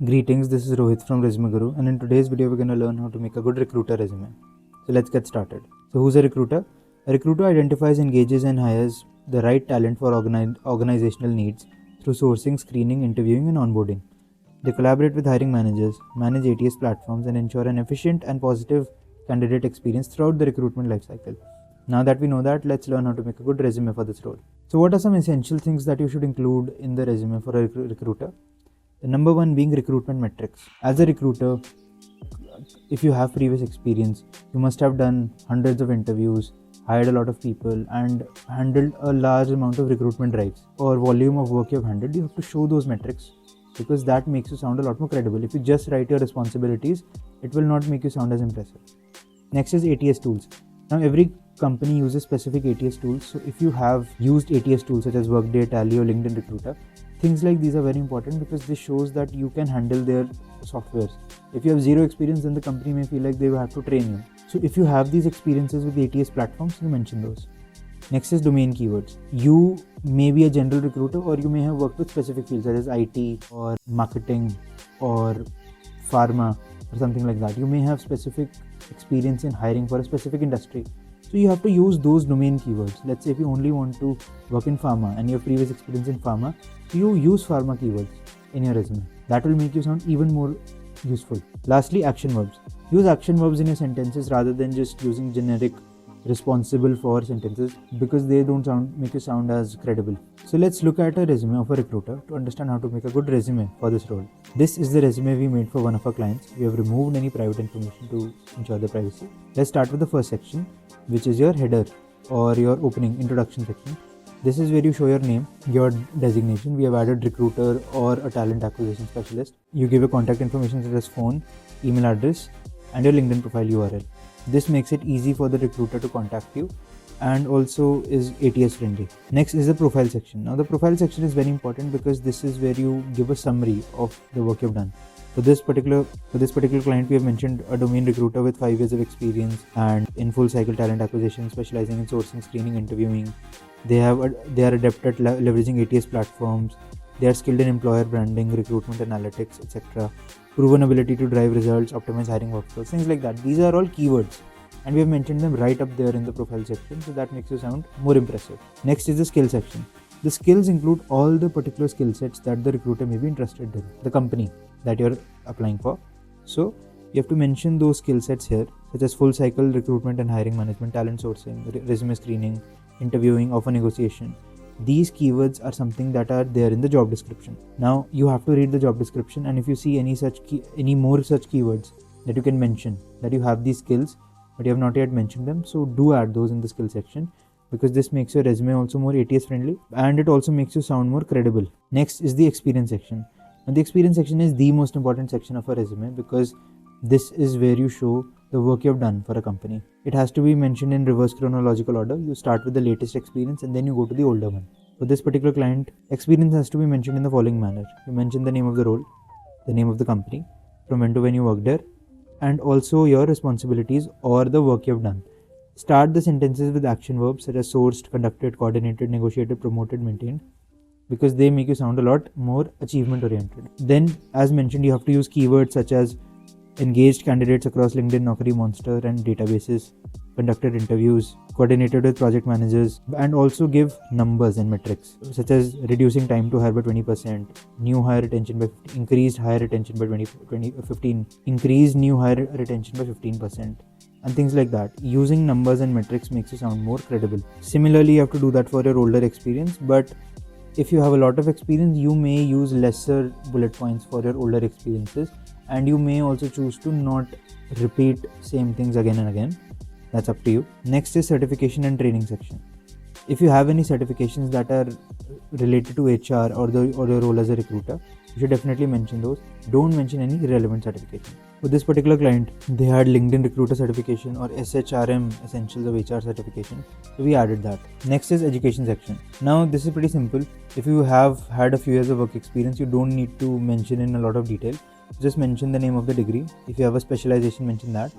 Greetings, this is Rohit from ResumeGuru, and in today's video we're going to learn how to make a good recruiter resume. So let's get started. So who's a recruiter? A recruiter identifies, engages and hires the right talent for organizational needs through sourcing, screening, interviewing and onboarding. They collaborate with hiring managers, manage ATS platforms and ensure an efficient and positive candidate experience throughout the recruitment lifecycle. Now that we know that, let's learn how to make a good resume for this role. So what are some essential things that you should include in the resume for a recruiter? The number one being recruitment metrics. As a recruiter, if you have previous experience, you must have done hundreds of interviews, hired a lot of people and handled a large amount of recruitment drives or volume of work you've handled. You have to show those metrics because that makes you sound a lot more credible. If you just write your responsibilities, it will not make you sound as impressive. Next is ATS tools. Now every company uses specific ATS tools. So if you have used ATS tools such as Workday, Tally or LinkedIn Recruiter, things like these are very important because this shows that you can handle their softwares. If you have zero experience, then the company may feel like they will have to train you. So if you have these experiences with ATS platforms, you mention those. Next is domain keywords. You may be a general recruiter or you may have worked with specific fields such as IT or marketing or pharma or something like that. You may have specific experience in hiring for a specific industry. So you have to use those domain keywords. Let's say if you only want to work in pharma and you have previous experience in pharma, you use pharma keywords in your resume. That will make you sound even more useful. Lastly, action verbs. Use action verbs in your sentences rather than just using generic responsible for sentences because they don't make you sound as credible. So let's look at a resume of a recruiter to understand how to make a good resume for this role. This is the resume we made for one of our clients. We have removed any private information to ensure the privacy. Let's start with the first section, which is your header or your opening introduction section. This is where you show your name, your designation. We have added recruiter or a talent acquisition specialist. You give your contact information such as phone, email address and your LinkedIn profile URL. This makes it easy for the recruiter to contact you and also is ATS-friendly. Next is the profile section. Now the profile section is very important because this is where you give a summary of the work you've done. For this particular client, we have mentioned a domain recruiter with 5 years of experience and in full cycle talent acquisition, specializing in sourcing, screening, interviewing. They are adept at leveraging ATS platforms. They are skilled in employer branding, recruitment analytics, etc. Proven ability to drive results, optimize hiring workflows, things like that. These are all keywords and we have mentioned them right up there in the profile section, so that makes you sound more impressive. Next is the skill section. The skills include all the particular skill sets that the recruiter may be interested in, the company that you're applying for. So you have to mention those skill sets here, such as full cycle recruitment and hiring management, talent sourcing, resume screening, interviewing, offer negotiation. These keywords are something that are there in the job description. Now you have to read the job description, and if you see any more such keywords that you can mention, that you have these skills but you have not yet mentioned them, so do add those in the skill section because this makes your resume also more ATS friendly and it also makes you sound more credible. Next is the experience section. Now the experience section is the most important section of a resume because this is where you show the work you have done for a company. It has to be mentioned in reverse chronological order. You start with the latest experience and then you go to the older one. For this particular client, experience has to be mentioned in the following manner. You mention the name of the role, the name of the company, from when to when you worked there, and also your responsibilities or the work you have done. Start the sentences with action verbs such as sourced, conducted, coordinated, negotiated, promoted, maintained, because they make you sound a lot more achievement oriented. Then, as mentioned, you have to use keywords such as engaged candidates across LinkedIn, Naukri, Monster and databases, conducted interviews, coordinated with project managers, and also give numbers and metrics such as reducing time to hire by 20%, new hire retention by 50, increased hire retention by 15, increased new hire retention by 15%, and things like that. Using numbers and metrics makes you sound more credible. Similarly, you have to do that for your older experience, but if you have a lot of experience, you may use lesser bullet points for your older experiences, and you may also choose to not repeat same things again and again. That's up to you. Next is certification and training section. If you have any certifications that are related to HR or your role as a recruiter, you should definitely mention those. Don't mention any irrelevant certification. For this particular client, they had LinkedIn Recruiter certification or SHRM, Essentials of HR certification. So we added that. Next is education section. Now this is pretty simple. If you have had a few years of work experience, you don't need to mention in a lot of detail. Just mention the name of the degree. If you have a specialization, mention that.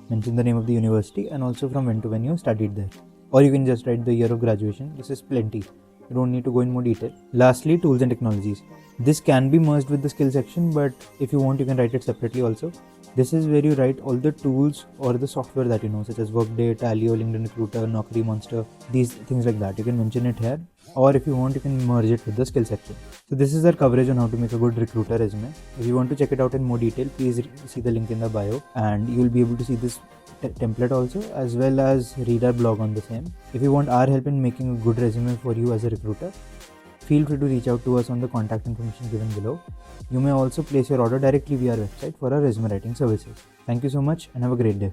Mention the name of the university and also from when to when you studied there. Or you can just write the year of graduation. This is plenty. You don't need to go in more detail. Lastly, tools and technologies. This can be merged with the skill section, but if you want, you can write it separately also. This is where you write all the tools or the software that you know, such as Workday, Talio, LinkedIn Recruiter, Naukri Monster, these things like that. You can mention it here, or if you want, you can merge it with the skill section. So this is our coverage on how to make a good recruiter resume. If you want to check it out in more detail, please see the link in the bio, and you will be able to see this template also, as well as read our blog on the same. If you want our help in making a good resume for you as a recruiter, feel free to reach out to us on the contact information given below. You may also place your order directly via our website for our resume writing services. Thank you so much and have a great day.